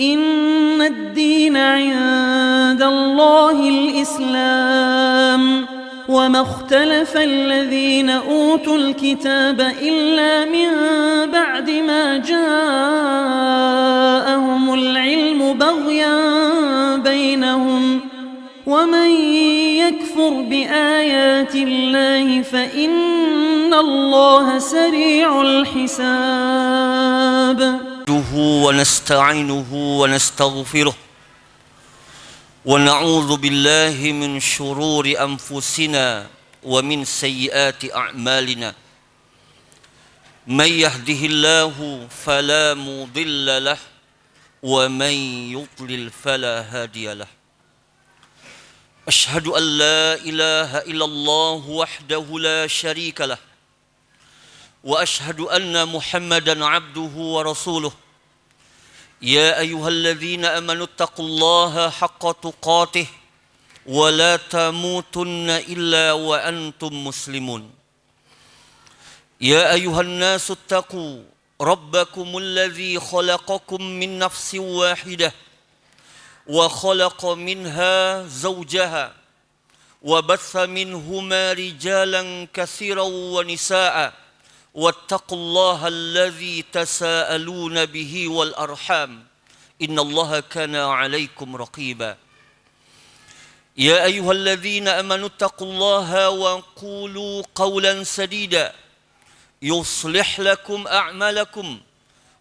إن الدين عند الله الإسلام وما اختلف الذين أوتوا الكتاب إلا من بعد ما جاءهم العلم بغيا بينهم ومن يكفر بآيات الله فإن الله سريع الحساب. ونستعينه ونستغفره ونعوذ بالله من شرور أنفسنا ومن سيئات أعمالنا من يهده الله فلا مضل له ومن يضلل فلا هادي له أشهد أن لا إله إلا الله وحده لا شريك له وأشهد أن محمدا عبده ورسوله يا أيها الذين آمنوا اتقوا الله حق تقاته ولا تموتن إلا وأنتم مسلمون يا أيها الناس اتقوا ربكم الذي خلقكم من نفس واحدة وخلق منها زوجها وبث منهما رجالا كثيرا ونساء واتقوا الله الذي تساءلون به والأرحام إن الله كان عليكم رقيبا يا أيها الذين آمنوا اتقوا الله وقولوا قولا سديدا يصلح لكم أعمالكم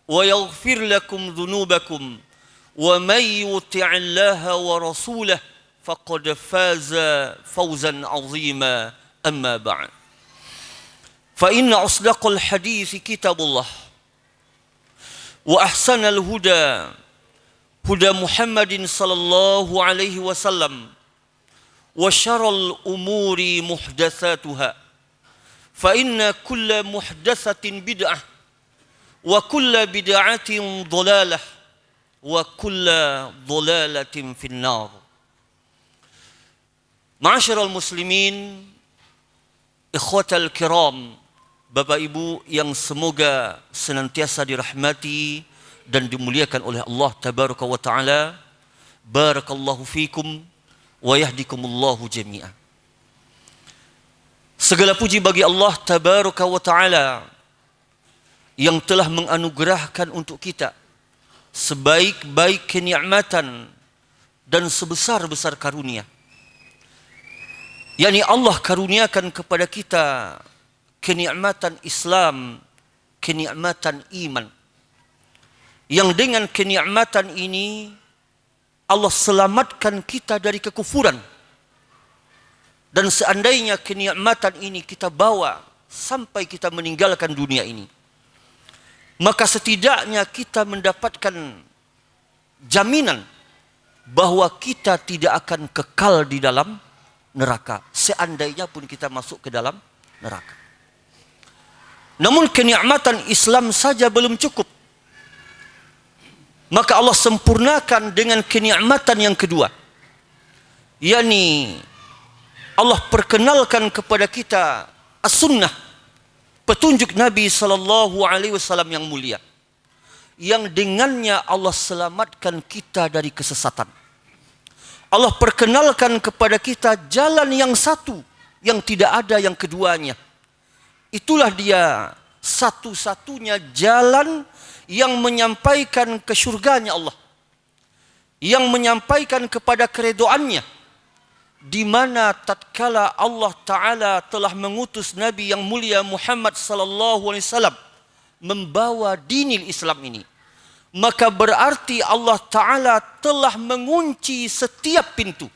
ويغفر لكم ذنوبكم ومن يطع الله ورسوله فقد فاز فوزا عظيما أما بعد فإن أصدق الحديث كتاب الله وأحسن الهدى هدى محمد صلى الله عليه وسلم وشر الأمور محدثاتها فإن كل محدثة بدعة وكل بدعة ضلالة وكل ضلالة في النار. معاشر المسلمين, ikhwatal kiram, Bapak Ibu yang semoga senantiasa dirahmati dan dimuliakan oleh Allah Tabaraka wa Ta'ala. Barakallahu fikum wa yahdikumullahu jami'an. Segala puji bagi Allah Tabaraka wa Ta'ala yang telah menganugerahkan untuk kita sebaik-baik kenikmatan dan sebesar-besar karunia. yakni Allah karuniakan kepada kita kenikmatan Islam, kenikmatan iman. Yang dengan kenikmatan ini Allah selamatkan kita dari kekufuran. Dan seandainya kenikmatan ini kita bawa sampai kita meninggalkan dunia ini, maka setidaknya kita mendapatkan jaminan bahwa kita tidak akan kekal di dalam neraka, seandainya pun kita masuk ke dalam neraka. Namun kenikmatan Islam saja belum cukup. Maka Allah sempurnakan dengan kenikmatan yang kedua, yakni Allah perkenalkan kepada kita as-sunnah, petunjuk Nabi SAW yang mulia, yang dengannya Allah selamatkan kita dari kesesatan. Allah perkenalkan kepada kita jalan yang satu, yang tidak ada yang keduanya. Itulah dia satu-satunya jalan yang menyampaikan ke syurganya Allah, yang menyampaikan kepada keredoannya, di mana tatkala Allah Ta'ala telah mengutus Nabi yang mulia Muhammad sallallahu alaihi wasallam membawa dinil Islam ini, maka berarti Allah Ta'ala telah mengunci setiap pintu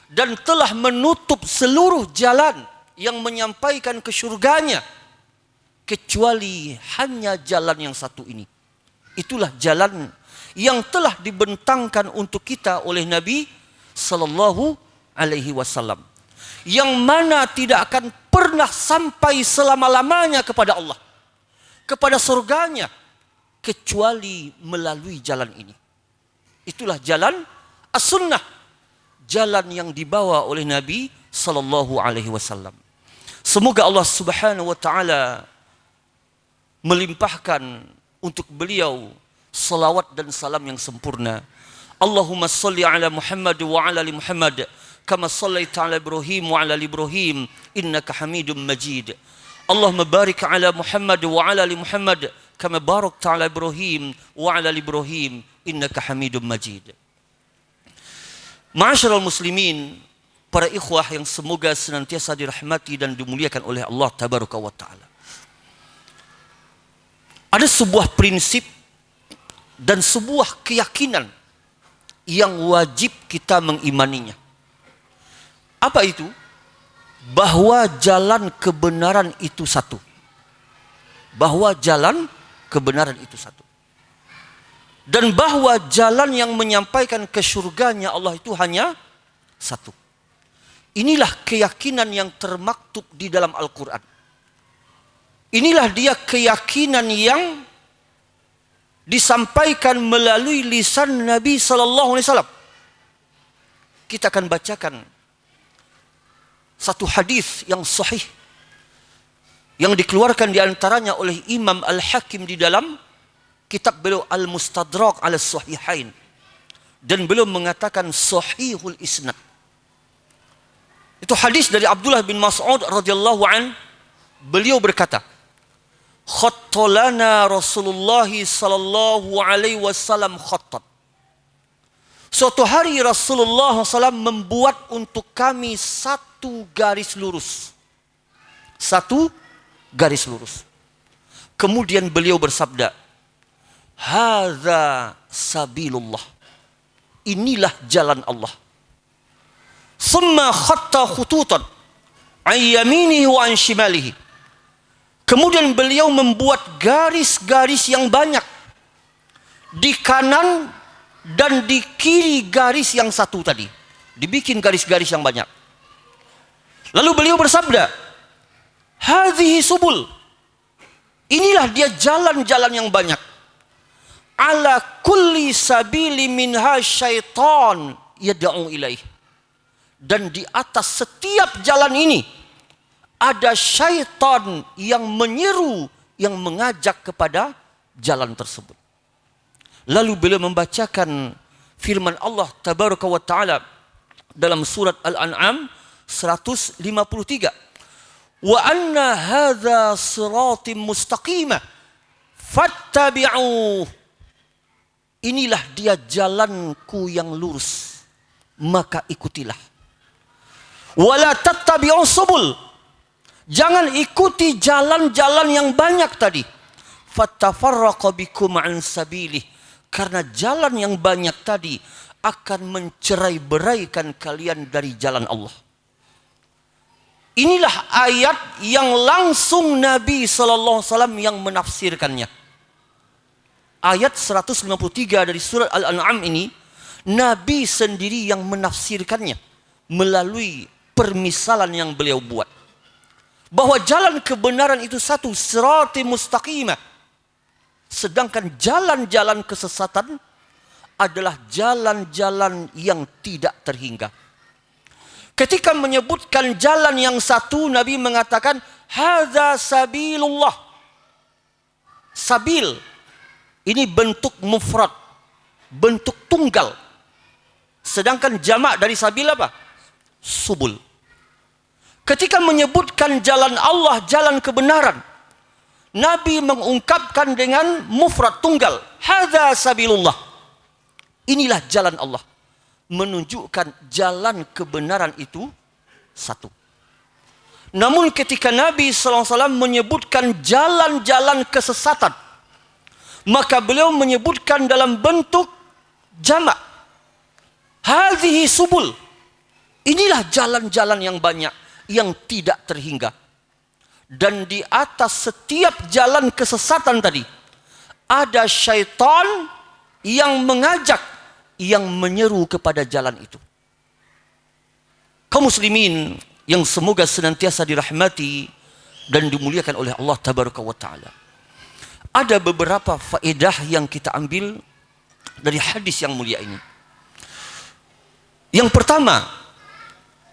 dan telah menutup seluruh jalan yang menyampaikan ke syurganya, kecuali hanya jalan yang satu ini. Itulah jalan yang telah dibentangkan untuk kita oleh Nabi sallallahu alaihi wasallam, yang mana tidak akan pernah sampai selama-lamanya kepada Allah, kepada surganya, kecuali melalui jalan ini. Itulah jalan as-sunnah, jalan yang dibawa oleh Nabi sallallahu alaihi wasallam. Semoga Allah Subhanahu wa taala melimpahkan untuk beliau salawat dan salam yang sempurna. Allahumma salli ala Muhammad wa ala ali Muhammad kama sallaita ala Ibrahim wa ala ali Ibrahim innaka Hamidum Majid. Allahumma barik ala Muhammad wa ala ali Muhammad kama barakta ala Ibrahim wa ala ali Ibrahim innaka Hamidum Majid. Ma'asyiral muslimin, para ikhwah yang semoga senantiasa dirahmati dan dimuliakan oleh Allah tabaraka wa taala. Ada sebuah prinsip dan sebuah keyakinan yang wajib kita mengimaninya. Apa itu? Bahwa jalan kebenaran itu satu. Bahwa jalan kebenaran itu satu. Dan bahwa jalan yang menyampaikan ke surganya Allah itu hanya satu. Inilah keyakinan yang termaktub di dalam Al-Quran. Inilah dia keyakinan yang disampaikan melalui lisan Nabi sallallahu alaihi wasallam. Kita akan bacakan satu hadis yang sahih yang dikeluarkan di antaranya oleh Imam Al-Hakim di dalam kitab beliau Al-Mustadrak ala Sahihain, dan beliau mengatakan sahihul isnad. Itu hadis dari Abdullah bin Mas'ud radhiyallahu an. Beliau berkata, khattolana Rasulullah sallallahu alaihi wasallam khattat. Suatu hari Rasulullah SAW membuat untuk kami satu garis lurus. Satu garis lurus. Kemudian beliau bersabda, hadza sabilullah. Inilah jalan Allah. Summa khatta khututan an yaminihi wa an shimalihi. Kemudian beliau membuat garis-garis yang banyak di kanan dan di kiri garis yang satu tadi. Dibikin garis-garis yang banyak. Lalu beliau bersabda, hadhihi subul. Inilah dia jalan-jalan yang banyak. Ala kulli sabili minha syaitan yad'u ilaih. Dan di atas setiap jalan ini ada syaitan yang menyeru, yang mengajak kepada jalan tersebut. Lalu beliau membacakan firman Allah tabaraka wa taala dalam surat Al-An'am 153. Wa anna hadza siratim mustaqimah fattabi'uh. Inilah dia jalanku yang lurus, maka ikutilah. Wala tattabi'us subul. Jangan ikuti jalan-jalan yang banyak tadi. Fattafarraqa bikum an sabilih. Karena jalan yang banyak tadi akan mencerai-beraikan kalian dari jalan Allah. Inilah ayat yang langsung Nabi sallallahu alaihi wasallam yang menafsirkannya. Ayat 153 dari surat Al-An'am ini Nabi sendiri yang menafsirkannya melalui permisalan yang beliau buat. Bahwa jalan kebenaran itu satu, sirati mustaqimah. Sedangkan jalan-jalan kesesatan adalah jalan-jalan yang tidak terhingga. Ketika menyebutkan jalan yang satu, Nabi mengatakan, hadza sabilullah. Sabil, ini bentuk mufrad, bentuk tunggal. Sedangkan jamak dari sabil apa? Subul. Ketika menyebutkan jalan Allah, jalan kebenaran, Nabi mengungkapkan dengan mufrad tunggal. Hadza sabilullah. Inilah jalan Allah. Menunjukkan jalan kebenaran itu satu. Namun ketika Nabi SAW menyebutkan jalan-jalan kesesatan, maka beliau menyebutkan dalam bentuk jamak. Hadhihi subul. Inilah jalan-jalan yang banyak, yang tidak terhingga. Dan di atas setiap jalan kesesatan tadi ada syaitan yang mengajak, yang menyeru kepada jalan itu. Kaum muslimin yang semoga senantiasa dirahmati dan dimuliakan oleh Allah tabaraka wa taala. Ada beberapa faedah yang kita ambil dari hadis yang mulia ini. Yang pertama,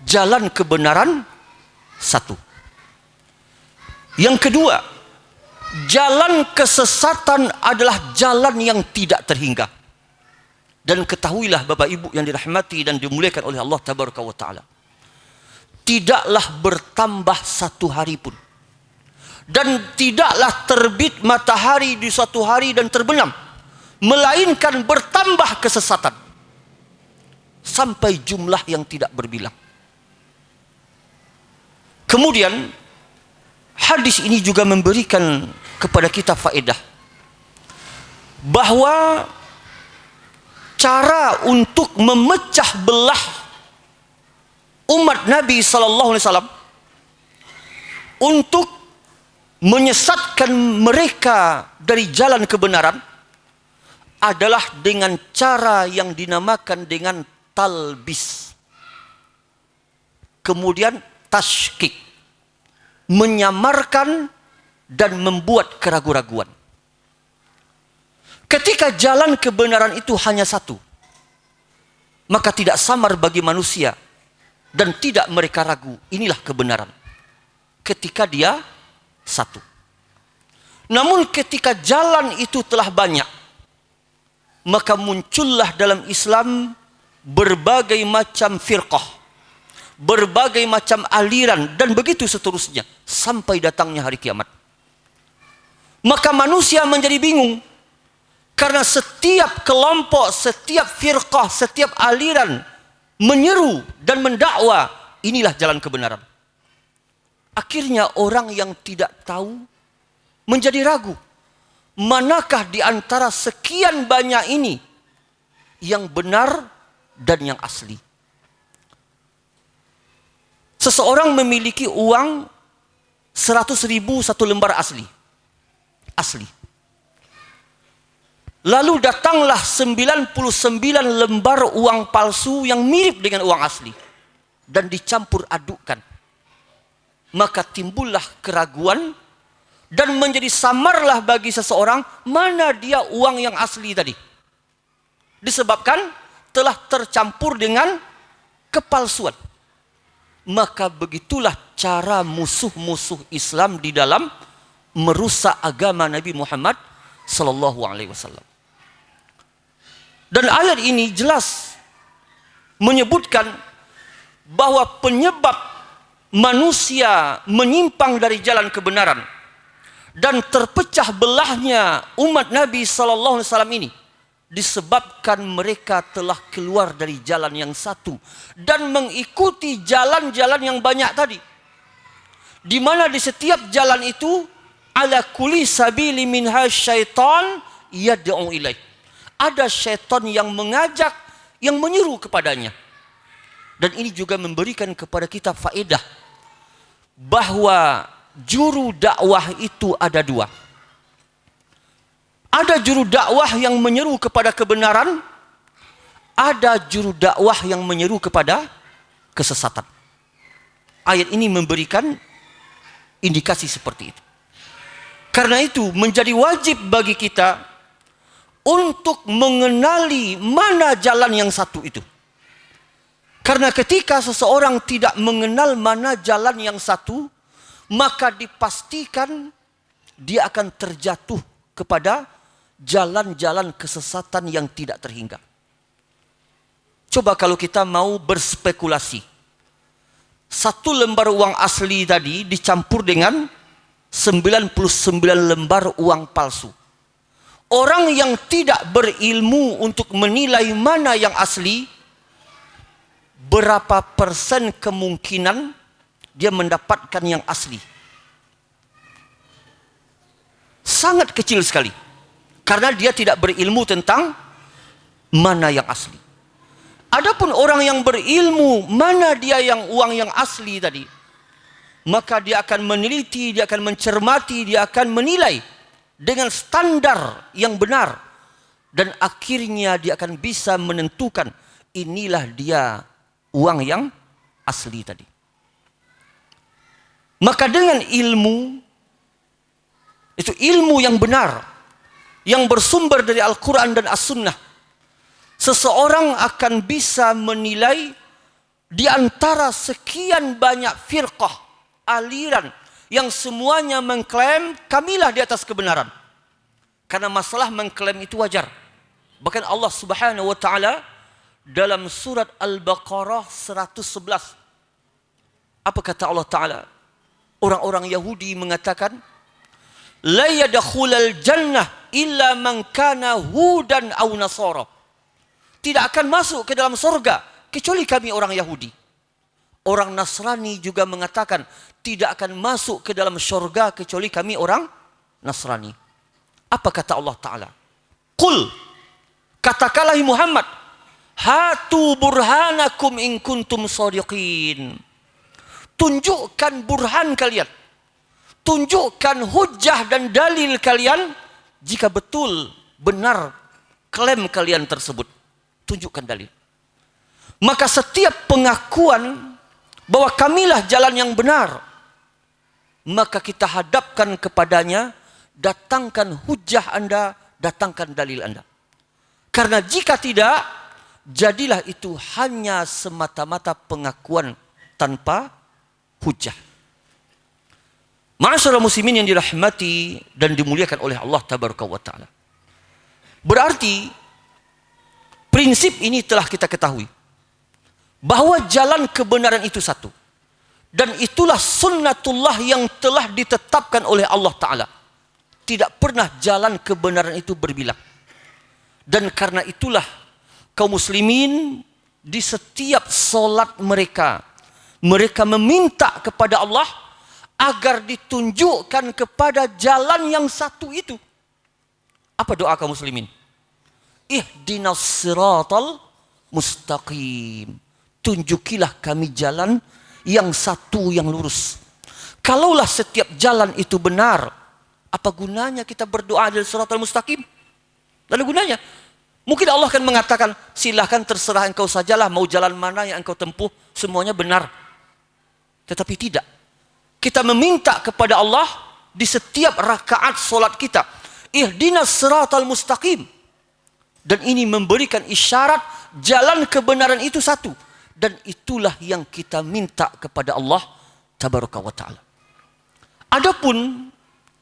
jalan kebenaran satu. Yang kedua, jalan kesesatan adalah jalan yang tidak terhingga. Dan ketahuilah Bapak Ibu yang dirahmati dan dimuliakan oleh Allah Tabaraka wa Ta'ala, tidaklah bertambah satu hari pun, dan tidaklah terbit matahari di suatu hari dan terbenam, melainkan bertambah kesesatan sampai jumlah yang tidak berbilang. Kemudian hadis ini juga memberikan kepada kita faedah bahwa cara untuk memecah belah umat Nabi sallallahu alaihi wasallam, untuk menyesatkan mereka dari jalan kebenaran, adalah dengan cara yang dinamakan dengan talbis, kemudian tashkik, menyamarkan dan membuat keraguan-raguan. Ketika jalan kebenaran itu hanya satu, maka tidak samar bagi manusia dan tidak mereka ragu, inilah kebenaran ketika dia satu. Namun ketika jalan itu telah banyak, maka muncullah dalam Islam berbagai macam firqah, berbagai macam aliran, dan begitu seterusnya sampai datangnya hari kiamat. Maka manusia menjadi bingung karena setiap kelompok, setiap firqah, setiap aliran menyeru dan mendakwa inilah jalan kebenaran. Akhirnya orang yang tidak tahu menjadi ragu, manakah di antara sekian banyak ini yang benar dan yang asli. Seseorang memiliki uang 100.000 satu lembar asli. Lalu datanglah 99 lembar uang palsu yang mirip dengan uang asli dan dicampur adukkan. Maka timbullah keraguan dan menjadi samarlah bagi seseorang mana dia uang yang asli tadi. Disebabkan telah tercampur dengan kepalsuan. Maka begitulah cara musuh-musuh Islam di dalam merusak agama Nabi Muhammad sallallahu alaihi wasallam. Dan ayat ini jelas menyebutkan bahwa penyebab manusia menyimpang dari jalan kebenaran dan terpecah belahnya umat Nabi sallallahu alaihi wasallam ini disebabkan mereka telah keluar dari jalan yang satu dan mengikuti jalan-jalan yang banyak tadi, di mana di setiap jalan itu ala kulli sabili minha syaitan yad'u ilaih, ada syaitan yang mengajak, yang menyeru kepadanya. Dan ini juga memberikan kepada kita faedah bahwa juru dakwah itu ada dua. Ada juru dakwah yang menyeru kepada kebenaran, ada juru dakwah yang menyeru kepada kesesatan. Ayat ini memberikan indikasi seperti itu. Karena itu menjadi wajib bagi kita untuk mengenali mana jalan yang satu itu. Karena ketika seseorang tidak mengenal mana jalan yang satu, maka dipastikan dia akan terjatuh kepada jalan-jalan kesesatan yang tidak terhingga. Coba kalau kita mau berspekulasi, satu lembar uang asli tadi dicampur dengan 99 lembar uang palsu. Orang yang tidak berilmu untuk menilai mana yang asli, berapa persen kemungkinan dia mendapatkan yang asli? Sangat kecil sekali. Karena dia tidak berilmu tentang mana yang asli. Adapun orang yang berilmu mana dia yang uang yang asli tadi, maka dia akan meneliti, dia akan mencermati, dia akan menilai dengan standar yang benar, dan akhirnya dia akan bisa menentukan inilah dia uang yang asli tadi. Maka dengan ilmu, itu ilmu yang benar, yang bersumber dari Al-Quran dan As-Sunnah, seseorang akan bisa menilai di antara sekian banyak firqah, aliran yang semuanya mengklaim kamilah di atas kebenaran. Karena masalah mengklaim itu wajar. Bahkan Allah Subhanahu wa taala dalam surat Al-Baqarah 111, apa kata Allah taala? Orang-orang Yahudi mengatakan, la yadkhulul jannah illa man kana hudan aw nasara. Tidak akan masuk ke dalam surga kecuali kami orang Yahudi. Orang Nasrani juga mengatakan tidak akan masuk ke dalam surga kecuali kami orang Nasrani. Apa kata Allah Ta'ala? Qul, katakanlah Muhammad, hatu burhanakum in kuntum shadiqin. Tunjukkan burhan kalian. Tunjukkan hujjah dan dalil kalian jika betul benar klaim kalian tersebut. Tunjukkan dalil. Maka setiap pengakuan bahwa kamilah jalan yang benar, maka kita hadapkan kepadanya, datangkan hujjah Anda, datangkan dalil Anda. Karena jika tidak, jadilah itu hanya semata-mata pengakuan tanpa hujjah. Ma'asyiral muslimin yang dirahmati dan dimuliakan oleh Allah Tabaraka wa Ta'ala. Berarti prinsip ini telah kita ketahui, bahwa jalan kebenaran itu satu. Dan itulah sunnatullah yang telah ditetapkan oleh Allah Ta'ala. Tidak pernah jalan kebenaran itu berbilang. Dan karena itulah kaum muslimin di setiap solat mereka, mereka meminta kepada Allah agar ditunjukkan kepada jalan yang satu itu. Apa doa kaum muslimin? Ihdinas siratal mustaqim. Tunjukilah kami jalan yang satu yang lurus. Kalaulah setiap jalan itu benar, apa gunanya kita berdoa dari siratal mustaqim? Lalu gunanya? Mungkin Allah akan mengatakan, silahkan terserah engkau sajalah mau jalan mana yang engkau tempuh, semuanya benar. Tetapi tidak. Kita meminta kepada Allah di setiap rakaat solat kita, ihdinas siratal mustaqim. Dan ini memberikan isyarat jalan kebenaran itu satu. Dan itulah yang kita minta kepada Allah Tabaraka wa Ta'ala. Adapun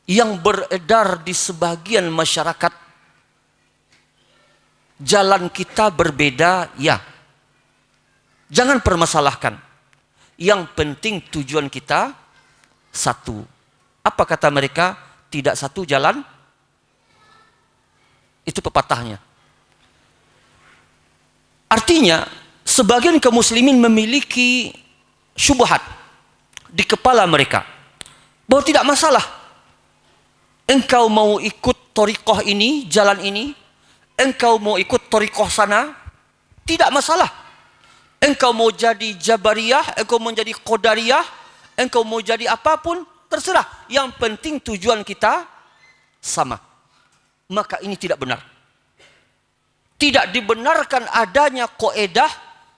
yang beredar di sebagian masyarakat, jalan kita berbeda, ya. Jangan permasalahkan. Yang penting tujuan kita satu. Apa kata mereka? Tidak satu jalan. Itu pepatahnya. Artinya, sebagian kaum muslimin memiliki syubhat di kepala mereka bahwa tidak masalah engkau mau ikut thariqah ini, jalan ini, engkau mau ikut thariqah sana, tidak masalah. Engkau mau jadi Jabariyah, engkau mau jadi Qadariyah, engkau mau jadi apapun, terserah. Yang penting tujuan kita sama. Maka ini tidak benar. Tidak dibenarkan adanya kaidah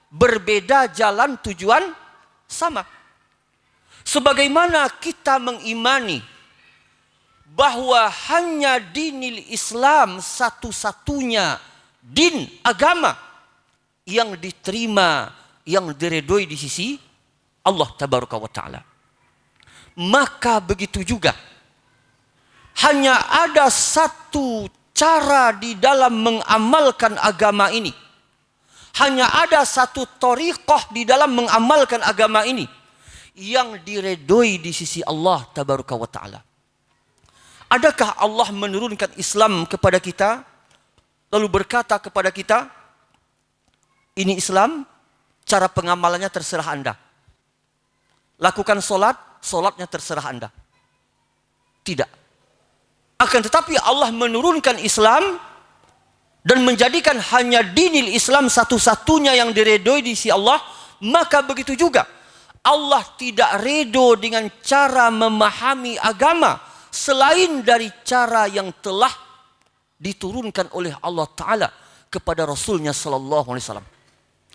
berbeda jalan tujuan sama. Sebagaimana kita mengimani bahwa hanya dinil Islam satu-satunya din agama yang diterima, yang diredoi di sisi Allah Tabaraka wa Ta'ala. Maka begitu juga hanya ada satu cara di dalam mengamalkan agama ini. Hanya ada satu thariqah di dalam mengamalkan agama ini yang diredoi di sisi Allah Tabaraka wa Ta'ala. Adakah Allah menurunkan Islam kepada kita lalu berkata kepada kita, ini Islam, cara pengamalannya terserah Anda. Lakukan solat, solatnya terserah Anda. Tidak. Akan tetapi Allah menurunkan Islam dan menjadikan hanya dinil Islam satu-satunya yang diredoi di sisi Allah. Maka begitu juga Allah tidak redo dengan cara memahami agama selain dari cara yang telah diturunkan oleh Allah Ta'ala kepada Rasulnya Sallallahu Alaihi Wasallam.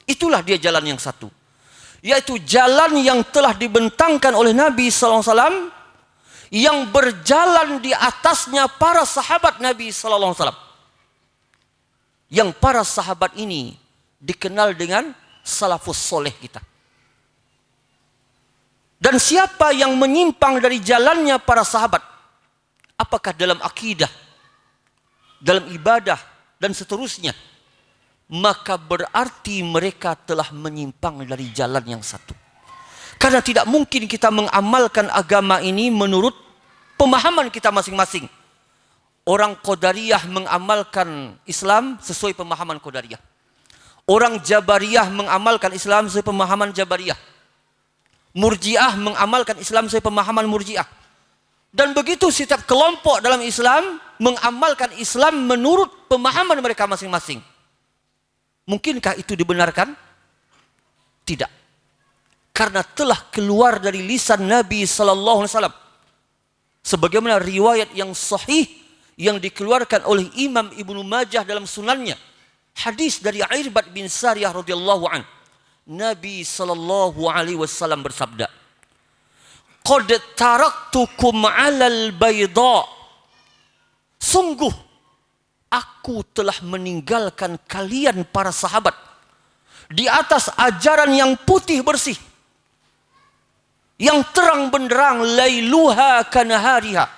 Itulah dia jalan yang satu, yaitu jalan yang telah dibentangkan oleh Nabi Sallallahu Alaihi Wasallam, yang berjalan di atasnya para sahabat Nabi Sallallahu Alaihi Wasallam. Yang para sahabat ini dikenal dengan salafus soleh kita. Dan siapa yang menyimpang dari jalannya para sahabat, apakah dalam akidah, dalam ibadah, dan seterusnya, maka berarti mereka telah menyimpang dari jalan yang satu. Karena tidak mungkin kita mengamalkan agama ini menurut pemahaman kita masing-masing. Orang Qadariyah mengamalkan Islam sesuai pemahaman Qadariyah. Orang Jabariyah mengamalkan Islam sesuai pemahaman Jabariyah. Murji'ah mengamalkan Islam sesuai pemahaman Murji'ah. Dan begitu setiap kelompok dalam Islam mengamalkan Islam menurut pemahaman mereka masing-masing. Mungkinkah itu dibenarkan? Tidak. Karena telah keluar dari lisan Nabi sallallahu alaihi wasallam. Sebagaimana riwayat yang sahih yang dikeluarkan oleh Imam Ibnu Majah dalam sunannya. Hadis dari Irbad bin Sariyah radhiyallahu an. Nabi sallallahu alaihi wasallam bersabda, "Qad taraktukum 'alal bayda." Sungguh aku telah meninggalkan kalian para sahabat di atas ajaran yang putih bersih, yang terang benderang, lailuha kanahariha,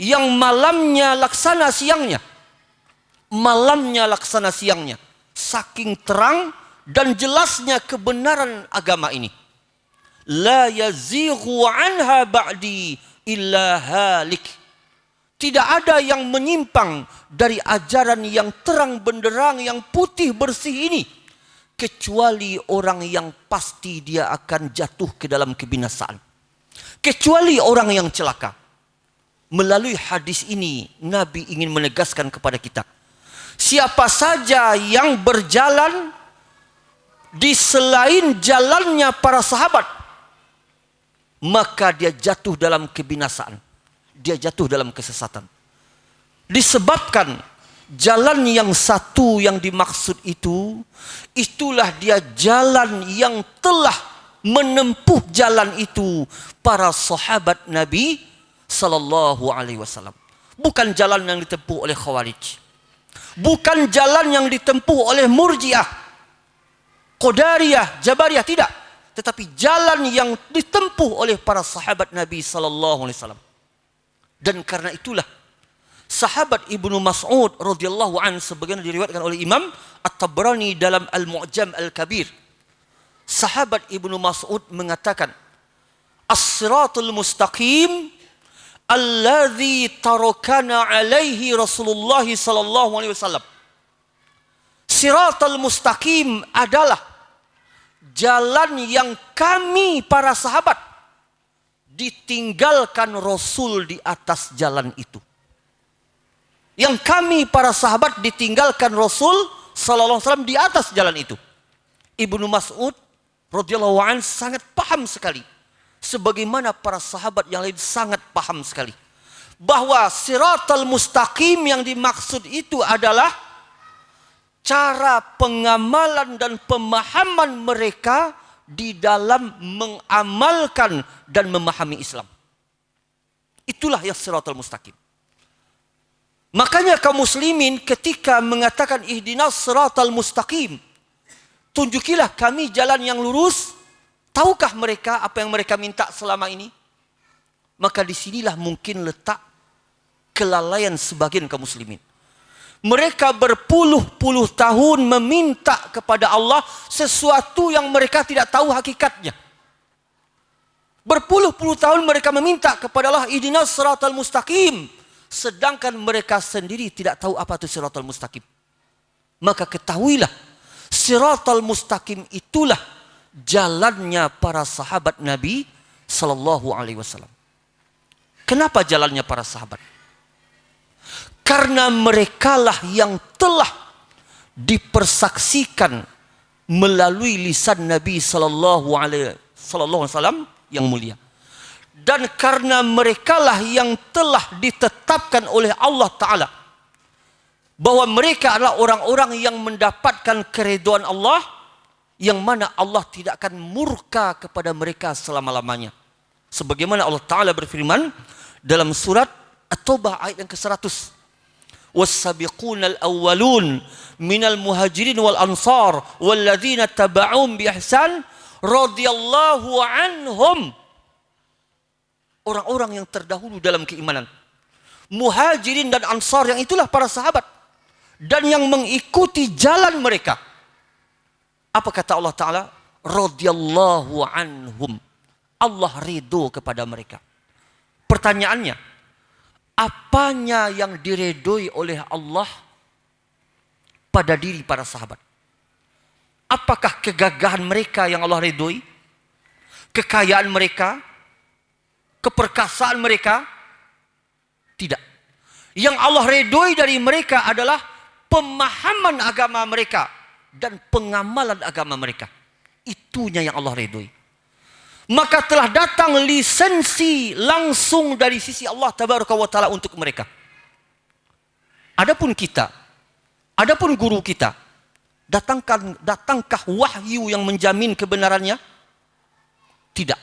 yang malamnya laksana siangnya. Malamnya laksana siangnya. Saking terang dan jelasnya kebenaran agama ini. La yazighu anha ba'di illa halik. Tidak ada yang menyimpang dari ajaran yang terang benderang, yang putih bersih ini, kecuali orang yang pasti dia akan jatuh ke dalam kebinasaan. Kecuali orang yang celaka. Melalui hadis ini, Nabi ingin menegaskan kepada kita, siapa saja yang berjalan di selain jalannya para sahabat, maka dia jatuh dalam kebinasaan. Dia jatuh dalam kesesatan. Disebabkan jalan yang satu yang dimaksud itu, itulah dia jalan yang telah menempuh jalan itu para sahabat Nabi sallallahu alaihi wasallam. Bukan jalan yang ditempuh oleh Khawarij. Bukan jalan yang ditempuh oleh Murji'ah, Qadariyah, Jabariyah, tidak. Tetapi jalan yang ditempuh oleh para sahabat Nabi sallallahu alaihi wasallam. Dan karena itulah sahabat Ibnu Mas'ud radhiyallahu an, sebagaimana diriwayatkan oleh Imam At-Tabrani dalam Al-Mu'jam Al-Kabir. Sahabat Ibnu Mas'ud mengatakan, "As-siratul mustaqim alladzi tarakana alaihi Rasulullah sallallahu alaihi wasallam." Siratul mustaqim adalah jalan yang kami para sahabat ditinggalkan Rasul di atas jalan itu. Yang kami para sahabat ditinggalkan Rasul sallallahu alaihi wasallam di atas jalan itu. Ibnu Mas'ud radhiyallahu an sangat paham sekali, sebagaimana para sahabat yang lain sangat paham sekali, bahwa siratal mustaqim yang dimaksud itu adalah cara pengamalan dan pemahaman mereka di dalam mengamalkan dan memahami Islam. Itulah yang siratal mustaqim. Makanya kaum muslimin ketika mengatakan ihdinas siratal mustaqim, tunjukilah kami jalan yang lurus, tahukah mereka apa yang mereka minta selama ini? Maka disinilah mungkin letak kelalaian sebagian kaum muslimin. Mereka berpuluh-puluh tahun meminta kepada Allah sesuatu yang mereka tidak tahu hakikatnya. Berpuluh-puluh tahun mereka meminta kepada Allah ihdinas siratal mustaqim, sedangkan mereka sendiri tidak tahu apa itu siratal mustaqim. Maka ketahuilah, siratal mustaqim itulah jalannya para sahabat Nabi sallallahu alaihi wasallam. Kenapa jalannya para sahabat? Karena merekalah yang telah dipersaksikan melalui lisan Nabi sallallahu alaihi wasallam yang mulia. Dan karena merekalah yang telah ditetapkan oleh Allah Ta'ala bahwa mereka adalah orang-orang yang mendapatkan keridhaan Allah, yang mana Allah tidak akan murka kepada mereka selama-lamanya. Sebagaimana Allah Ta'ala berfirman dalam surat At-Taubah ayat yang ke-100. "Was-sabiqunal awwalun minal muhajirin wal ansar walladzina taba'um bi ihsan radhiyallahu anhum orang-orang yang terdahulu dalam keimanan. Muhajirin dan Ansar yang itulah para sahabat. Dan yang mengikuti jalan mereka. Apa kata Allah Ta'ala? Radiyallahu anhum. Allah ridho kepada mereka. Pertanyaannya, apanya yang diredoi oleh Allah pada diri para sahabat? Apakah kegagahan mereka yang Allah redoi? Kekayaan mereka? Keperkasaan mereka? Tidak. Yang Allah redoi dari mereka adalah pemahaman agama mereka dan pengamalan agama mereka. Itunya yang Allah redoi. Maka telah datang lisensi langsung dari sisi Allah Tabaraka wa Ta'ala untuk mereka. Adapun kita, adapun guru kita, datangkah wahyu yang menjamin kebenarannya? Tidak.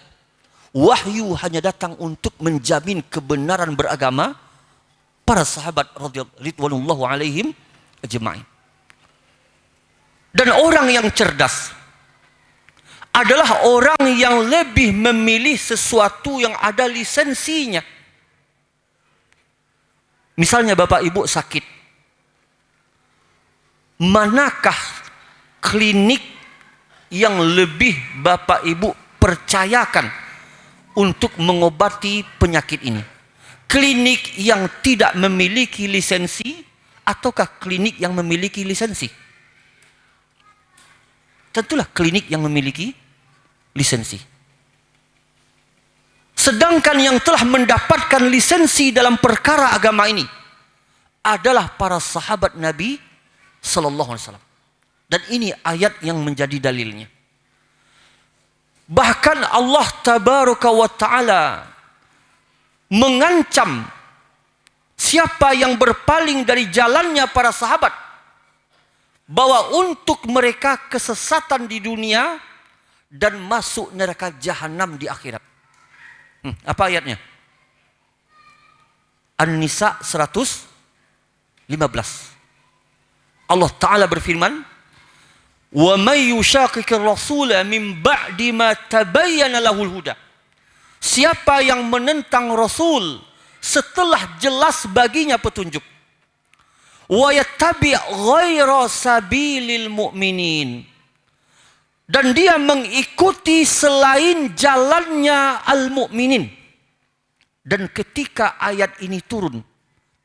Wahyu hanya datang untuk menjamin kebenaran beragama para sahabat radhiyallahu alaihim ajma'in. Dan orang yang cerdas adalah orang yang lebih memilih sesuatu yang ada lisensinya. Misalnya Bapak Ibu sakit. Manakah klinik yang lebih Bapak Ibu percayakan untuk mengobati penyakit ini? Klinik yang tidak memiliki lisensi ataukah klinik yang memiliki lisensi? Tentulah klinik yang memiliki lisensi. Sedangkan yang telah mendapatkan lisensi dalam perkara agama ini adalah para sahabat Nabi Sallallahu Alaihi Wasallam. Dan ini ayat yang menjadi dalilnya. Bahkan Allah Tabaraka wa Ta'ala mengancam siapa yang berpaling dari jalannya para sahabat, bahwa untuk mereka kesesatan di dunia dan masuk neraka jahanam di akhirat. Apa ayatnya? An-Nisa 115. Allah Ta'ala berfirman, "Wa may yushaqiqir rasula min ba'di ma tabayyana lahul huda." Siapa yang menentang Rasul setelah jelas baginya petunjuk. Wa yattabi' ghaira sabilil mu'minin. Dan dia mengikuti selain jalannya al-mu'minin. Dan ketika ayat ini turun,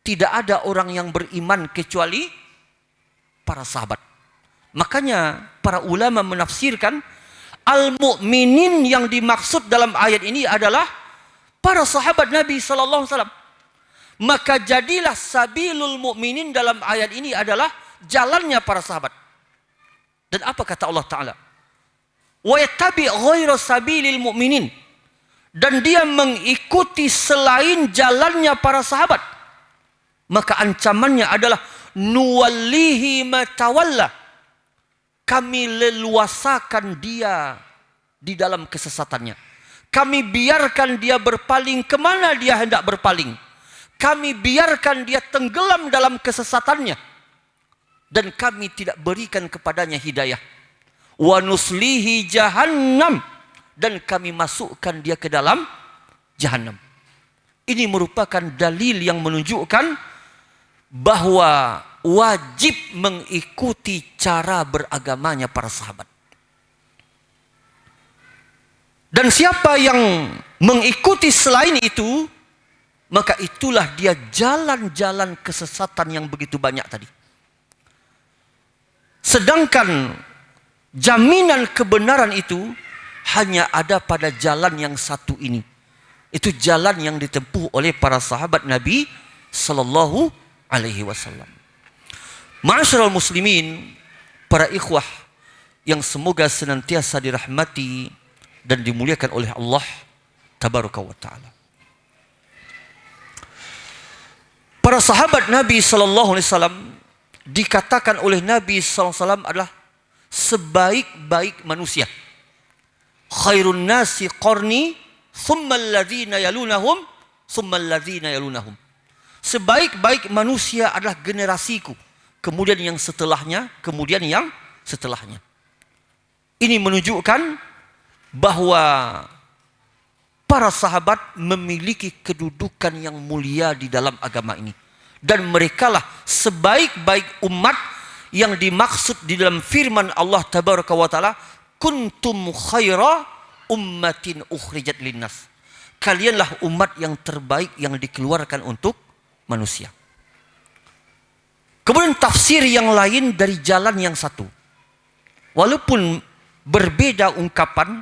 tidak ada orang yang beriman kecuali para sahabat. Makanya para ulama menafsirkan al-mu'minin yang dimaksud dalam ayat ini adalah para sahabat Nabi sallallahu alaihi wasallam. Maka jadilah sabilul mu'minin dalam ayat ini adalah jalannya para sahabat. Dan apa kata Allah Ta'ala? Wa yattabi' ghaira sabilil mu'minin. Dan dia mengikuti selain jalannya para sahabat. Maka ancamannya adalah nuwallihi ma tawalla. Kami leluasakan dia di dalam kesesatannya. Kami biarkan dia berpaling kemana dia hendak berpaling. Kami biarkan dia tenggelam dalam kesesatannya. Dan kami tidak berikan kepadanya hidayah. Wa nuslihi jahannam. Dan kami masukkan dia ke dalam jahannam. Ini merupakan dalil yang menunjukkan bahwa wajib mengikuti cara beragamanya para sahabat. Dan siapa yang mengikuti selain itu, maka itulah dia jalan-jalan kesesatan yang begitu banyak tadi. Sedangkan jaminan kebenaran itu hanya ada pada jalan yang satu ini. Itu jalan yang ditempuh oleh para sahabat Nabi Sallallahu Alaihi Wasallam. Ma'asyiral muslimin, para ikhwah yang semoga senantiasa dirahmati dan dimuliakan oleh Allah Tabaraka wa Ta'ala. Para sahabat Nabi Sallallahu Alaihi Wasallam dikatakan oleh Nabi Sallallahu Alaihi Wasallam adalah sebaik-baik manusia. Khairun nasi qarni, thumma alladhina yalunahum, thumma alladhina yalunahum. Sebaik-baik manusia adalah generasiku, kemudian yang setelahnya, kemudian yang setelahnya. Ini menunjukkan bahwa para sahabat memiliki kedudukan yang mulia di dalam agama ini. Dan merekalah sebaik-baik umat yang dimaksud di dalam firman Allah Tabaraka wa Ta'ala, kuntum khaira ummatin ukhrijat linnas. Kalianlah umat yang terbaik yang dikeluarkan untuk manusia. Kemudian tafsir yang lain dari jalan yang satu. Walaupun berbeda ungkapan,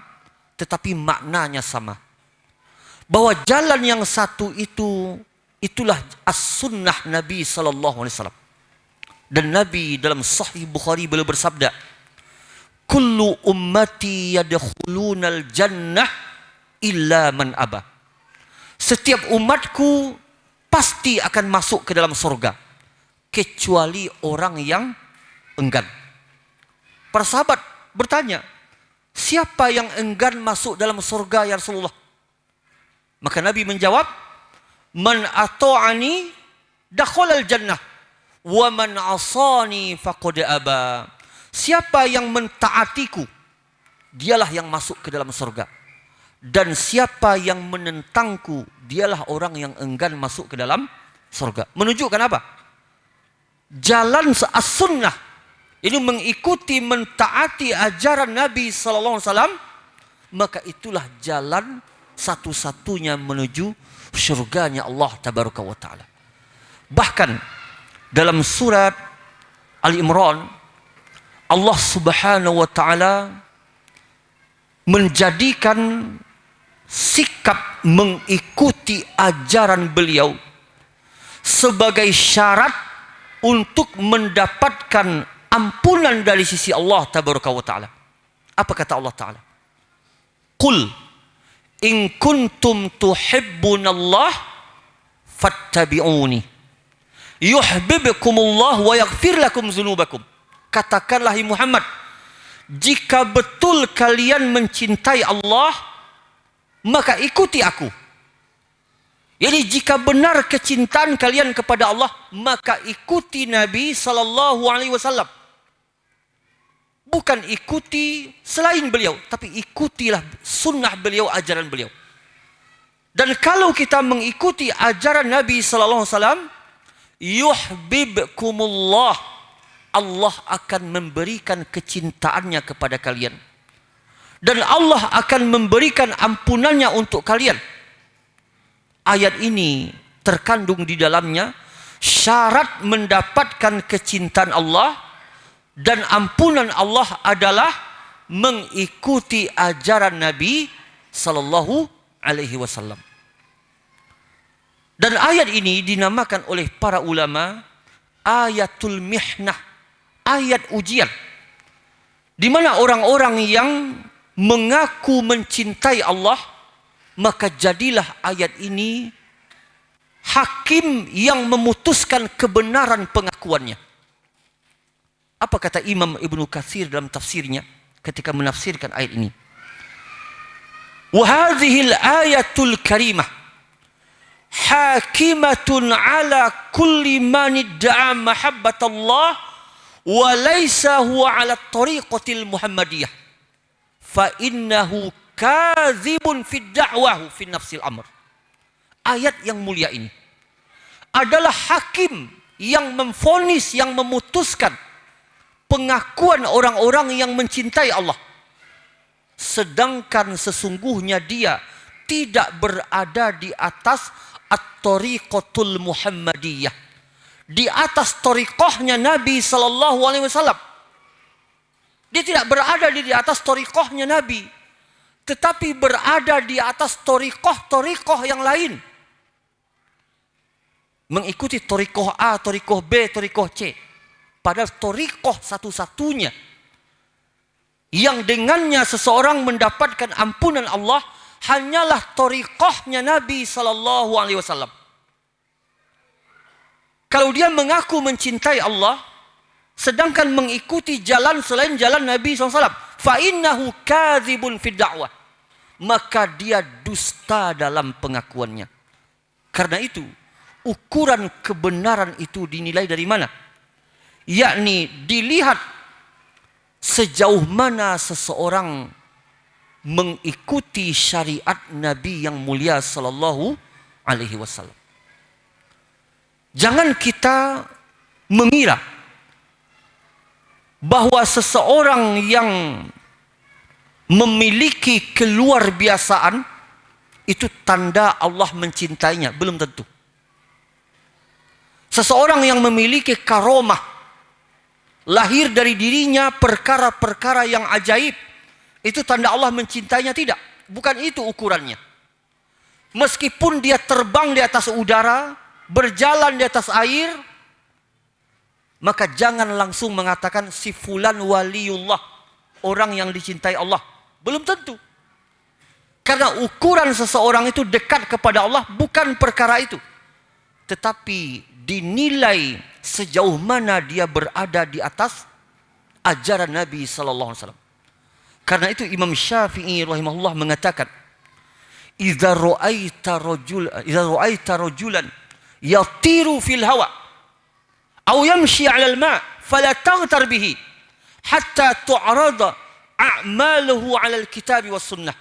tetapi maknanya sama. Bahwa jalan yang satu itulah as-sunnah Nabi SAW. Dan Nabi dalam Sahih Bukhari beliau bersabda, kullu ummati yadkhulunal jannah illa man aba. Setiap umatku pasti akan masuk ke dalam surga, kecuali orang yang enggan. Para sahabat bertanya, siapa yang enggan masuk dalam surga ya Rasulullah? Maka Nabi menjawab, man ata'ani dakhalal jannah wa man asani faqad aba. Siapa yang mentaatiku, dialah yang masuk ke dalam surga. Dan siapa yang menentangku, dialah orang yang enggan masuk ke dalam surga. Menunjukkan apa? Jalan as-sunnah ini mengikuti, mentaati ajaran Nabi SAW, maka itulah jalan satu-satunya menuju syurganya Allah Tabaraka wa Ta'ala. Bahkan dalam surat Al-Imran, Allah Subhanahu wa Ta'ala menjadikan sikap mengikuti ajaran beliau sebagai syarat untuk mendapatkan ampunan dari sisi Allah Tabaraka wa Ta'ala. Apa kata Allah Ta'ala? Qul in kuntum tuhibbunallah fattabi'uni yuhibbukumullah wa yaghfir lakum dzunubakum. Katakanlah Muhammad, jika betul kalian mencintai Allah, maka ikuti aku. Jadi jika benar kecintaan kalian kepada Allah, maka ikuti Nabi SAW. Bukan ikuti selain beliau, tapi ikutilah sunnah beliau, ajaran beliau. Dan kalau kita mengikuti ajaran Nabi SAW, yuhibbukumullah, Allah akan memberikan kecintaannya kepada kalian. Dan Allah akan memberikan ampunannya untuk kalian. Ayat ini terkandung di dalamnya syarat mendapatkan kecintaan Allah dan ampunan Allah adalah mengikuti ajaran Nabi sallallahu alaihi wasallam. Dan ayat ini dinamakan oleh para ulama ayatul mihnah, ayat ujian. Di mana orang-orang yang mengaku mencintai Allah, maka jadilah ayat ini hakim yang memutuskan kebenaran pengakuannya. Apa kata Imam Ibnu Katsir dalam tafsirnya ketika menafsirkan ayat ini? Wa hadhil ayatul karimah hakimatun ala kulli man idda'a mahabbatallah wa laysa huwa ala tariqatil muhammadiyah fa innahu kadzibun fid da'wahu fi nafsil amr. Ayat yang mulia ini adalah hakim yang memvonis, yang memutuskan pengakuan orang-orang yang mencintai Allah, sedangkan sesungguhnya dia tidak berada di atas at-tariqatul muhammadiyah, di atas tariqahnya Nabi sallallahu alaihi wasallam. Dia tidak berada di atas tariqahnya Nabi, tetapi berada di atas tariqah yang lain. Mengikuti tariqah A, tariqah B, tariqah C. Padahal tariqah satu-satunya yang dengannya seseorang mendapatkan ampunan Allah hanyalah tariqahnya Nabi sallallahu alaihi wasallam. Kalau dia mengaku mencintai Allah sedangkan mengikuti jalan selain jalan Nabi SAW, fa innahu kadzibun fid da'wah, maka dia dusta dalam pengakuannya. Karena itu ukuran kebenaran itu dinilai dari mana? Yakni dilihat sejauh mana seseorang mengikuti syariat Nabi yang mulia sallallahu alaihi wasallam. Jangan kita mengira bahwa seseorang yang memiliki keluar biasaan itu tanda Allah mencintainya. Belum tentu. Seseorang yang memiliki karomah, lahir dari dirinya perkara-perkara yang ajaib, itu tanda Allah mencintainya? Tidak. Bukan itu ukurannya. Meskipun dia terbang di atas udara, berjalan di atas air, maka jangan langsung mengatakan si fulan waliullah, orang yang dicintai Allah. Belum tentu. Karena ukuran seseorang itu dekat kepada Allah bukan perkara itu, tetapi dinilai sejauh mana dia berada di atas ajaran Nabi sallallahu alaihi wasallam. Karena itu Imam Syafi'i rahimahullah mengatakan, "Idza ra'aita rajulan yatiru fil hawa aw yamshi 'ala al-ma' fala taghtar bihi hatta tu'rada a'maluhu 'ala al-kitab was sunnah."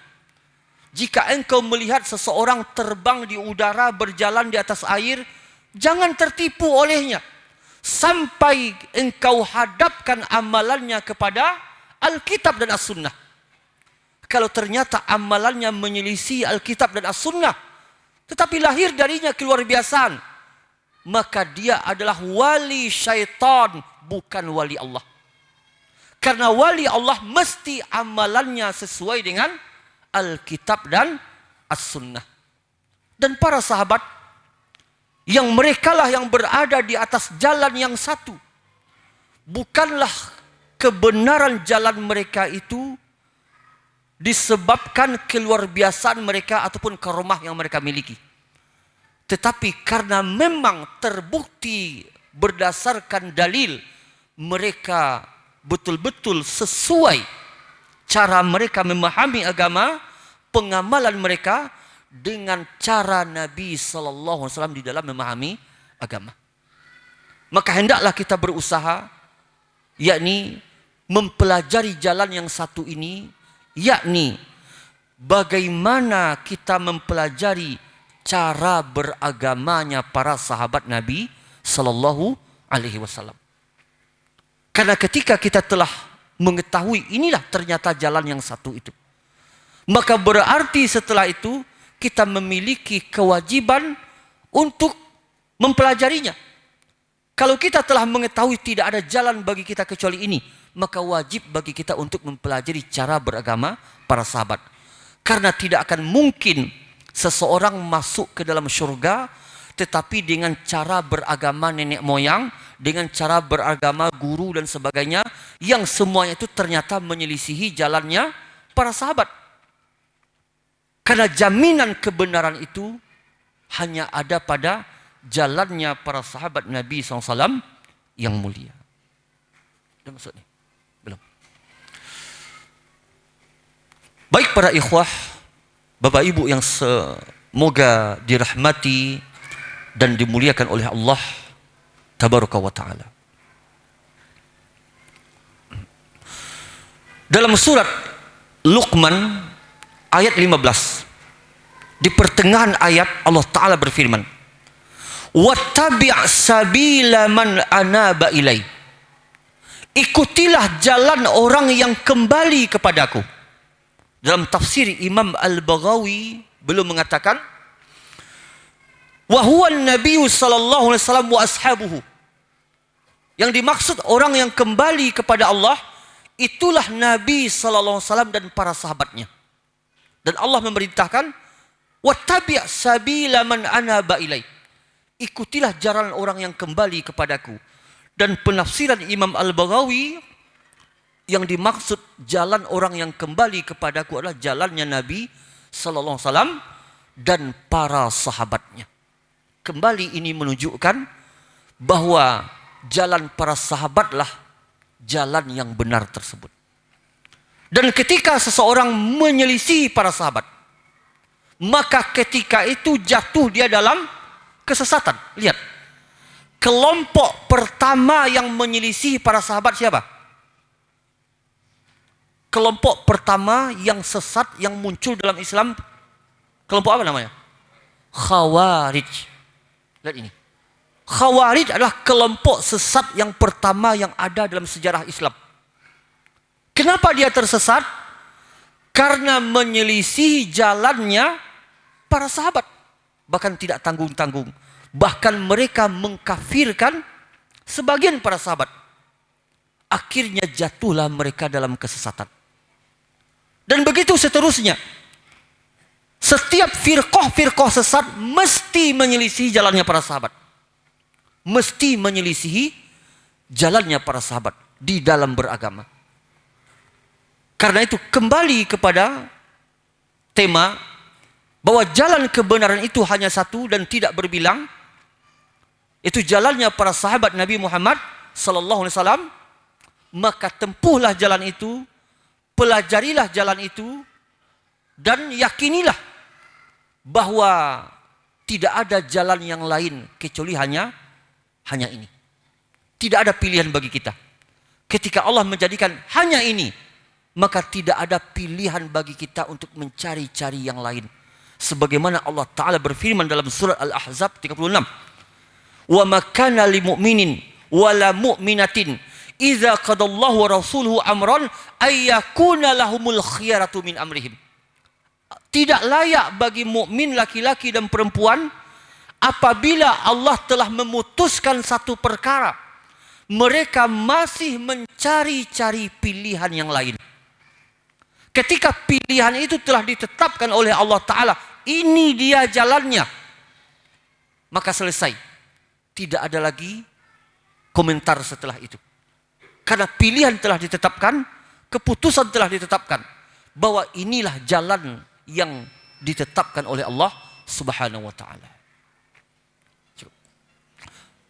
Jika engkau melihat seseorang terbang di udara, berjalan di atas air, jangan tertipu olehnya sampai engkau hadapkan amalannya kepada Alkitab dan As-Sunnah. Kalau ternyata amalannya menyelisih Alkitab dan As-Sunnah, tetapi lahir darinya keluar biasaan, maka dia adalah wali syaitan, bukan wali Allah. Karena wali Allah mesti amalannya sesuai dengan Alkitab dan As-Sunnah. Dan para sahabat yang merekalah yang berada di atas jalan yang satu, bukanlah kebenaran jalan mereka itu disebabkan keluar biasaan mereka ataupun karomah yang mereka miliki, tetapi karena memang terbukti berdasarkan dalil mereka betul-betul sesuai cara mereka memahami agama, pengamalan mereka dengan cara Nabi sallallahu alaihi wasallam di dalam memahami agama. Maka hendaklah kita berusaha, yakni mempelajari jalan yang satu ini, yakni bagaimana kita mempelajari cara beragamanya para sahabat Nabi sallallahu alaihi wasallam. Karena ketika kita telah mengetahui inilah ternyata jalan yang satu itu, maka berarti setelah itu kita memiliki kewajiban untuk mempelajarinya. Kalau kita telah mengetahui tidak ada jalan bagi kita kecuali ini, maka wajib bagi kita untuk mempelajari cara beragama para sahabat. Karena tidak akan mungkin seseorang masuk ke dalam surga tetapi dengan cara beragama nenek moyang, dengan cara beragama guru dan sebagainya, yang semuanya itu ternyata menyelisihi jalannya para sahabat. Karena jaminan kebenaran itu hanya ada pada jalannya para sahabat Nabi SAW yang mulia. Sudah masuk nih? Belum. Baik para ikhwah, bapak ibu yang semoga dirahmati dan dimuliakan oleh Allah Tabaraka wa ta'ala. Dalam surat Luqman ayat 15, di pertengahan ayat Allah Ta'ala berfirman, "Wattabi' sabila man anaba ilai." Ikutilah jalan orang yang kembali kepadaku. Dalam tafsir Imam Al-Baghawi belum mengatakan, wa huwa an-nabiy sallallahu alaihi wasallam wa ashabuhu. Yang dimaksud orang yang kembali kepada Allah itulah Nabi sallallahu alaihi wasallam dan para sahabatnya. Dan Allah memerintahkan, wattabi' sabila man anaba ilai. Ikutilah jalan orang yang kembali kepadaku. Dan penafsiran Imam Al-Baghawi, yang dimaksud jalan orang yang kembali kepadaku adalah jalannya Nabi sallallahu alaihi wasallam dan para sahabatnya. Kembali ini menunjukkan bahwa jalan para sahabatlah jalan yang benar tersebut. Dan ketika seseorang menyelisih para sahabat, maka ketika itu jatuh dia dalam kesesatan. Lihat, kelompok pertama yang menyelisih para sahabat siapa? kelompok pertama yang sesat yang muncul dalam Islam, kelompok apa namanya? Khawarij. Lihat ini. Khawarij adalah kelompok sesat yang pertama yang ada dalam sejarah Islam. Kenapa dia tersesat? Karena menyelisihi jalannya para sahabat. Bahkan tidak tanggung-tanggung. Bahkan mereka mengkafirkan sebagian para sahabat. Akhirnya jatuhlah mereka dalam kesesatan. Dan begitu seterusnya. Setiap firqah sesat mesti menyelisihi jalannya para sahabat. Mesti menyelisihi jalannya para sahabat di dalam beragama. Karena itu kembali kepada tema bahwa jalan kebenaran itu hanya satu dan tidak berbilang. Itu jalannya para sahabat Nabi Muhammad sallallahu alaihi wasallam. Maka tempuhlah jalan itu, pelajarilah jalan itu, dan yakinilah bahwa tidak ada jalan yang lain kecuali hanya ini. Tidak ada pilihan bagi kita. Ketika Allah menjadikan hanya ini, maka tidak ada pilihan bagi kita untuk mencari-cari yang lain. Sebagaimana Allah Ta'ala berfirman dalam surat Al-Ahzab 36. Wa makana li mu'minin wala mu'minatin idza qadallahu wa rasuluhu amran ayyakuna lahumul khiyaratu min amrihim. Tidak layak bagi mukmin laki-laki dan perempuan apabila Allah telah memutuskan satu perkara, mereka masih mencari-cari pilihan yang lain. Ketika pilihan itu telah ditetapkan oleh Allah Ta'ala, ini dia jalannya, maka selesai. Tidak ada lagi komentar setelah itu. Karena pilihan telah ditetapkan, keputusan telah ditetapkan, bahwa inilah jalan yang ditetapkan oleh Allah Subhanahu wa Ta'ala.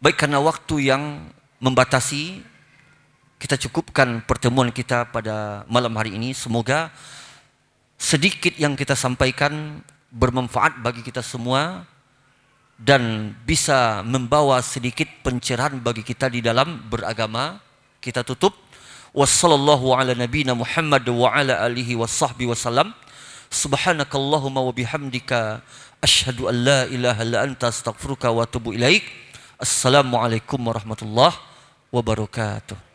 Baik, karena waktu yang membatasi, kita cukupkan pertemuan kita pada malam hari ini. Semoga sedikit yang kita sampaikan bermanfaat bagi kita semua dan bisa membawa sedikit pencerahan bagi kita di dalam beragama. Kita tutup. Wassallallahu ala nabiyina Muhammad wa ala alihi washabbihi wasallam. Subhanakallahumma wa bihamdika asyhadu an la ilaha illa anta astaghfiruka wa atubu ilaik. Assalamualaikum warahmatullahi wabarakatuh.